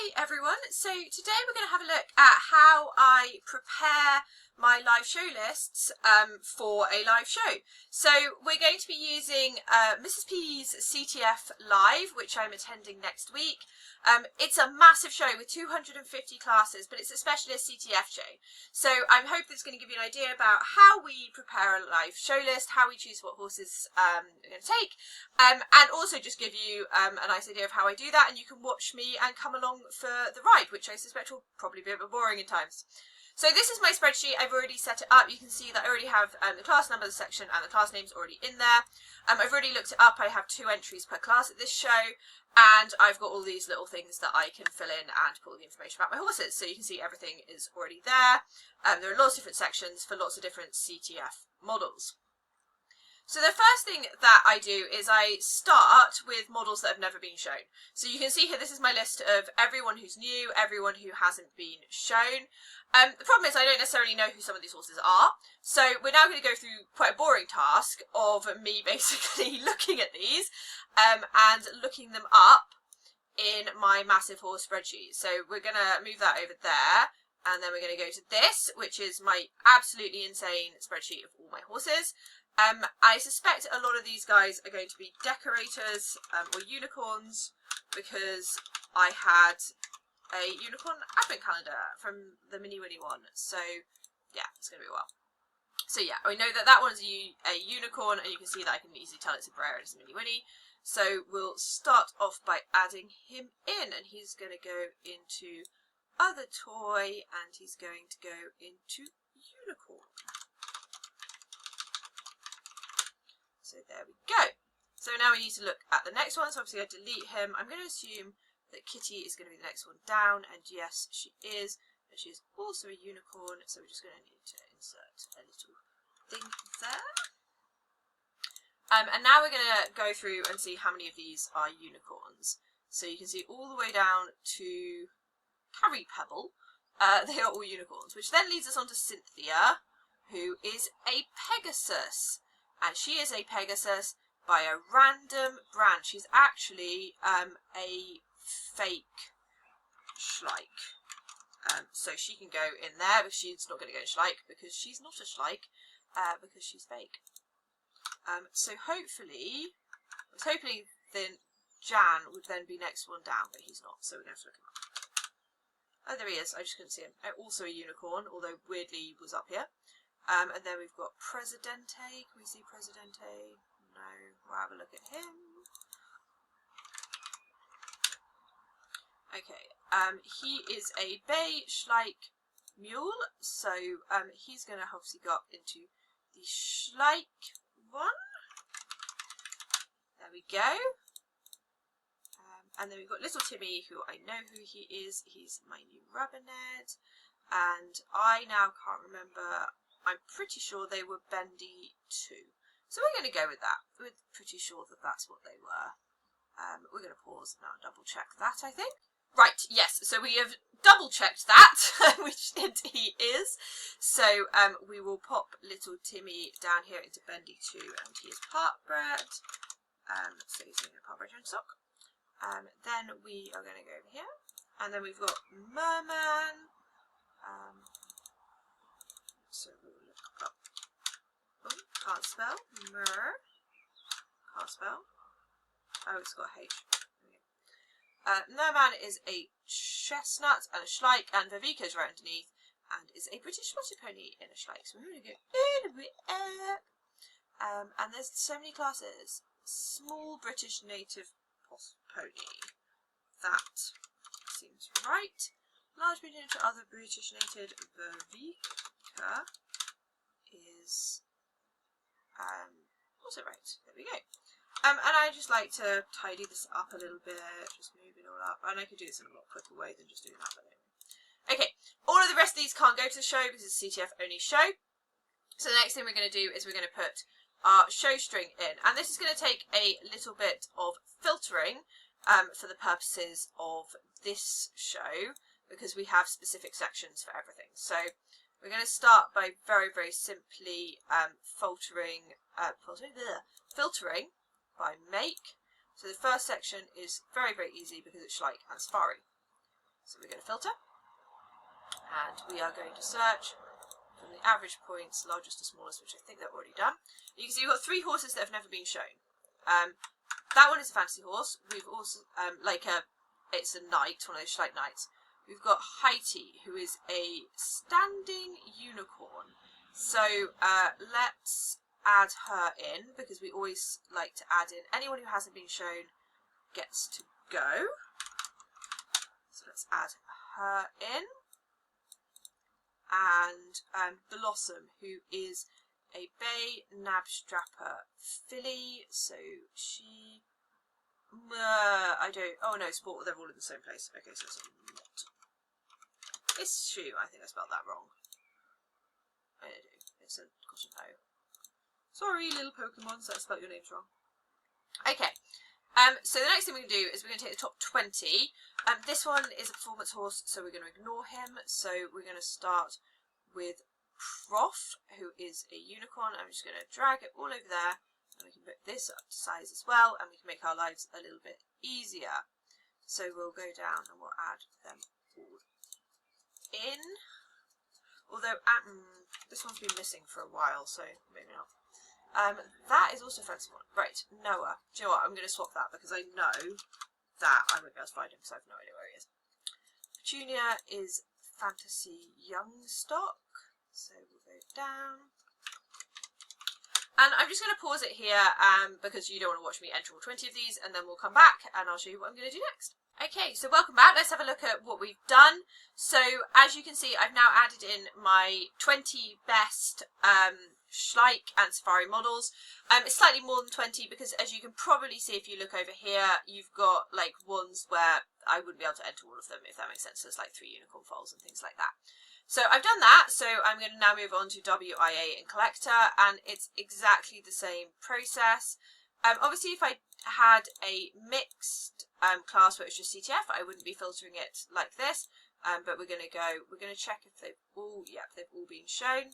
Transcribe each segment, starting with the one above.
Hi everyone, so today we're going to have a look at how I prepare my live show lists for a live show. So we're going to be using Mrs P's CTF Live, which I'm attending next week. It's a massive show with 250 classes, but it's a specialist CTF show. So I'm hoping it's going to give you an idea about how we prepare a live show list, how we choose what horses we're going to take, and also just give you a nice idea of how I do that, and you can watch me and come along for the ride, which I suspect will probably be a bit boring in times. So this is my spreadsheet. I've already set it up. You can see that I already have the class numbers section and the class names already in there. I've already looked it up. I have 2 entries per class at this show, and I've got all these little things that I can fill in and put all the information about my horses. So you can see everything is already there. There are lots of different sections for lots of different CTF models. So the first thing that I do is I start with models that have never been shown. So you can see here, this is my list of everyone who's new, everyone who hasn't been shown. The problem is I don't necessarily know who some of these horses are. So we're now going to go through quite a boring task of me basically looking at these and looking them up in my massive horse spreadsheet. So we're going to move that over there. And then we're going to go to this, which is my absolutely insane spreadsheet of all my horses. I suspect a lot of these guys are going to be decorators or unicorns, because I had a unicorn advent calendar from the mini Whinnie one. So yeah, it's going to be a while. So yeah, I know that that one's a unicorn, and you can see that I can easily tell it's a Breyer and it's a mini Whinnie. So we'll start off by adding him in, and he's going to go into other toy, and he's going to go into unicorn. So there we go. So now we need to look at the next one. So obviously I delete him. I'm going to assume that Kitty is going to be the next one down, and yes, she is. And she is also a unicorn, so we're just going to need to insert a little thing there. And now we're going to go through and see how many of these are unicorns. So you can see all the way down to Carrie Pebble. They are all unicorns, which then leads us on to Cynthia, who is a Pegasus. And she is a Pegasus by a random brand. She's actually a fake Schleich. So she can go in there, but she's not going to go in Schleich because she's not a Schleich, because she's fake. So hopefully, I was hoping then Jan would then be next one down, but he's not, so we're going to have to look him up. Oh, there he is. I just couldn't see him. Also a unicorn, although weirdly he was up here. And then we've got Presidente. Can we see Presidente? No. We'll have a look at him. Okay. He is a Bay Schleich mule. So he's going to obviously go up into the Schleich one. There we go. And then we've got little Timmy, who I know who he is. He's my new Rubberneck. And I now can't remember. I'm pretty sure they were Bendy too. So we're going to go with that. We're pretty sure that that's what they were. We're going to pause now and double check that, I think. Right, yes, so we have double checked that, which he is. So we will pop little Timmy down here into Bendy 2, and he is part bred. So he's doing a part bred and sock. Then we are going to go over here. And then we've got Merman. So we'll look up. Oh, can't spell. Can't spell. Oh, it's got a H. Okay. Merman is a chestnut and a Schleich, and Vivica's right underneath, and is a British Spotted Pony in a Schleich. So we're going to go all the way up. And there's so many classes. Small British Native Pony. That seems right. Large medium to other British Native Vivica is also right. There we go. And I just like to tidy this up a little bit, just move it all up. And I could do this in a lot quicker way than just doing that. But anyway. Okay, all of the rest of these can't go to the show because it's a CTF only show. So the next thing we're going to do is we're going to put our show string in. And this is going to take a little bit of filtering for the purposes of this show, because we have specific sections for everything. So we're going to start by very, very simply filtering by make. So the first section is very, very easy because it's Schleich and Safari. So we're going to filter, and we are going to search from the average points, largest to smallest, which I think they've already done. You can see we've got 3 horses that have never been shown. That one is a fantasy horse. We've also, it's a knight, one of those Schleich knights. We've got Whinnie, who is a standing unicorn. So let's add her in, because we always like to add in anyone who hasn't been shown gets to go. So let's add her in. And Blossom, who is a bay knabstrapper filly. So she, I don't, oh no, sport, they're all in the same place. Okay, so it's not. It's shoe, I think I spelled that wrong. I do, it's a cotton O. Sorry, little Pokemons, I spelled your names wrong. Okay. So the next thing we're going to do is we're going to take the top 20. This one is a performance horse, so we're going to ignore him. So we're going to start with Prof, who is a unicorn. I'm just going to drag it all over there, and we can put this up to size as well, and we can make our lives a little bit easier. So we'll go down and we'll add them all in. Although this one's been missing for a while, so maybe not. That is also a fancy one. Right, Noah. Do you know what? I'm going to swap that because I know that I won't be able to find him because I have no idea where he is. Petunia is fantasy young stock. So we'll go down. And I'm just going to pause it here because you don't want to watch me enter all 20 of these, and then we'll come back and I'll show you what I'm going to do next. Okay, so welcome back. Let's have a look at what we've done. So as you can see, I've now added in my 20 best Schleich and Safari models. It's slightly more than 20 because, as you can probably see if you look over here, you've got like ones where I wouldn't be able to enter all of them, if that makes sense. There's like 3 unicorn foals and things like that. So I've done that, so I'm going to now move on to WIA and Collector, and it's exactly the same process. Obviously, if I had a mixed class where it's just CTF, I wouldn't be filtering it like this. But we're going to check if they've all been shown.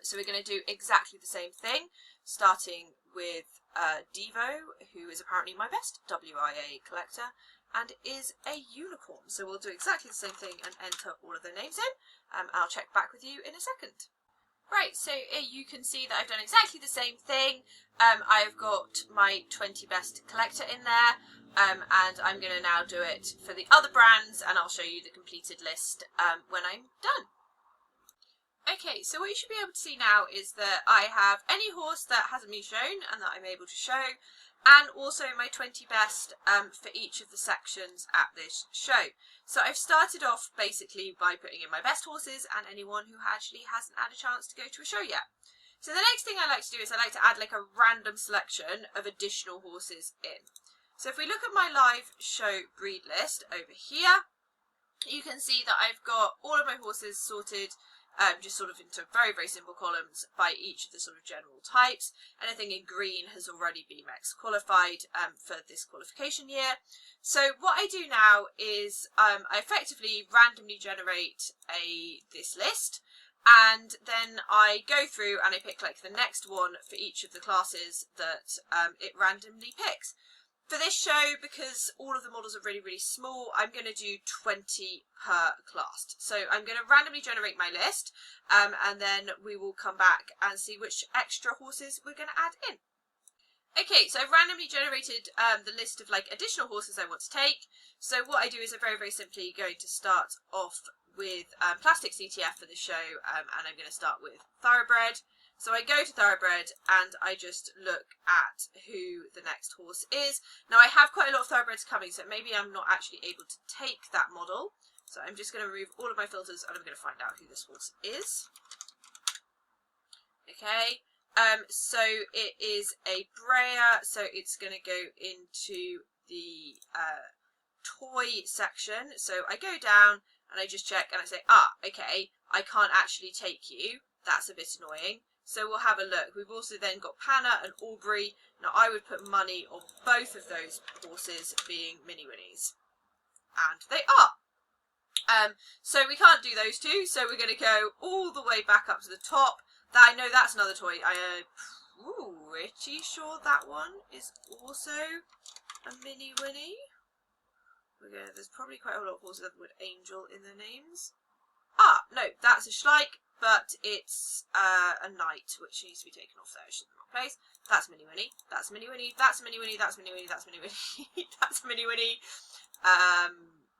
So we're going to do exactly the same thing, starting with Devo, who is apparently my best WIA collector, and is a unicorn. So we'll do exactly the same thing and enter all of their names in. I'll check back with you in a second. Right, so you can see that I've done exactly the same thing. I've got my 20 best collector in there, and I'm going to now do it for the other brands, and I'll show you the completed list when I'm done. Okay, so what you should be able to see now is that I have any horse that hasn't been shown and that I'm able to show, and also my 20 best for each of the sections at this show. So I've started off basically by putting in my best horses and anyone who actually hasn't had a chance to go to a show yet. So the next thing I like to do is I like to add like a random selection of additional horses in. So if we look at my live show breed list over here, you can see that I've got all of my horses sorted just sort of into very, very simple columns by each of the sort of general types. Anything in green has already been max qualified for this qualification year. So what I do now is I effectively randomly generate this list, and then I go through and I pick like the next one for each of the classes that it randomly picks. For this show, because all of the models are really, really small, I'm going to do 20 per class. So I'm going to randomly generate my list, and then we will come back and see which extra horses we're going to add in. Okay, so I've randomly generated the list of like additional horses I want to take. So what I do is I'm very, very simply going to start off with plastic CTF for the show, and I'm going to start with Thoroughbred. So I go to Thoroughbred and I just look at who the next horse is. Now I have quite a lot of Thoroughbreds coming, so maybe I'm not actually able to take that model. So I'm just going to remove all of my filters and I'm going to find out who this horse is. Okay, so it is a Breyer, so it's going to go into the toy section. So I go down and I just check and I say, okay, I can't actually take you. That's a bit annoying. So we'll have a look. We've also then got Panna and Aubrey. Now I would put money on both of those horses being mini Whinnies. And they are. So we can't do those two. So we're going to go all the way back up to the top. I know that's another toy. Pretty sure that one is also a mini Whinnie. There's probably quite a lot of horses with the word angel in their names. Ah, no, that's a Schleich, but it's a knight, which needs to be taken off there. It's in the wrong place. That's Mini Whinnie. That's Mini Whinnie. That's Mini Whinnie. That's Mini Whinnie. That's Mini Whinnie. That's Mini Whinnie.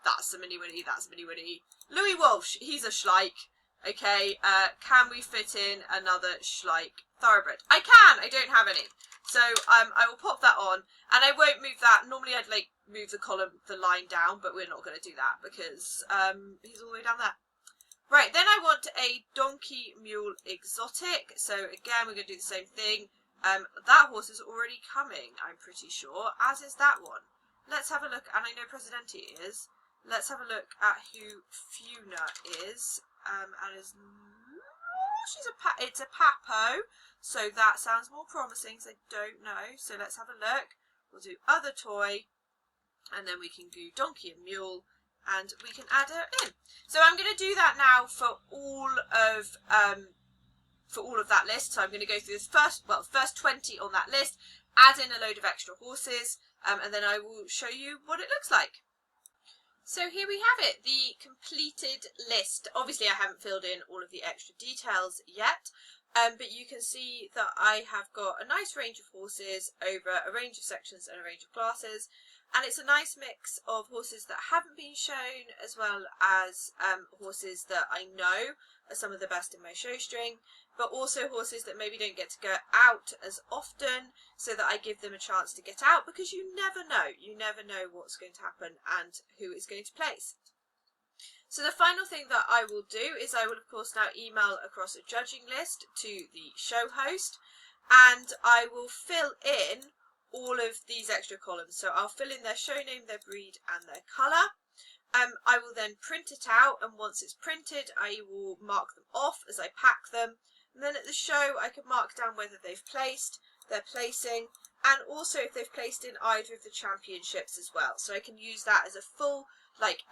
That's a Mini Whinnie. That's Mini Whinnie. Louis Walsh. He's a Schleich. Okay. Can we fit in another Schleich thoroughbred? I can. I don't have any. So I will pop that on, and I won't move that. Normally I'd like move the line down, but we're not going to do that because he's all the way down there. Right, then I want a donkey mule exotic. So again, we're going to do the same thing. That horse is already coming, I'm pretty sure, as is that one. Let's have a look, and I know Presidente is. Let's have a look at who Funa is. And it's a Papo, so that sounds more promising, so I don't know. So let's have a look. We'll do other toy, and then we can do donkey and mule, and we can add her in. So I'm going to do that now for all of that list. So I'm going to go through this first 20 on that list, add in a load of extra horses, and then I will show you what it looks like. So here we have it, the completed list. Obviously I haven't filled in all of the extra details yet, but you can see that I have got a nice range of horses over a range of sections and a range of classes. And it's a nice mix of horses that haven't been shown, as well as horses that I know are some of the best in my show string, but also horses that maybe don't get to go out as often, so that I give them a chance to get out, because you never know. You never know what's going to happen and who is going to place. So the final thing that I will do is I will of course now email across a judging list to the show host, and I will fill in all of these extra columns. So I'll fill in their show name, their breed and their colour. I will then print it out, and once it's printed I will mark them off as I pack them, and then at the show I can mark down whether they've placed, their placing, and also if they've placed in either of the championships as well. So I can use that as a full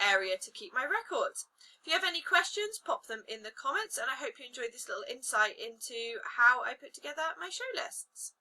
area to keep my records. If you have any questions, pop them in the comments, and I hope you enjoyed this little insight into how I put together my show lists.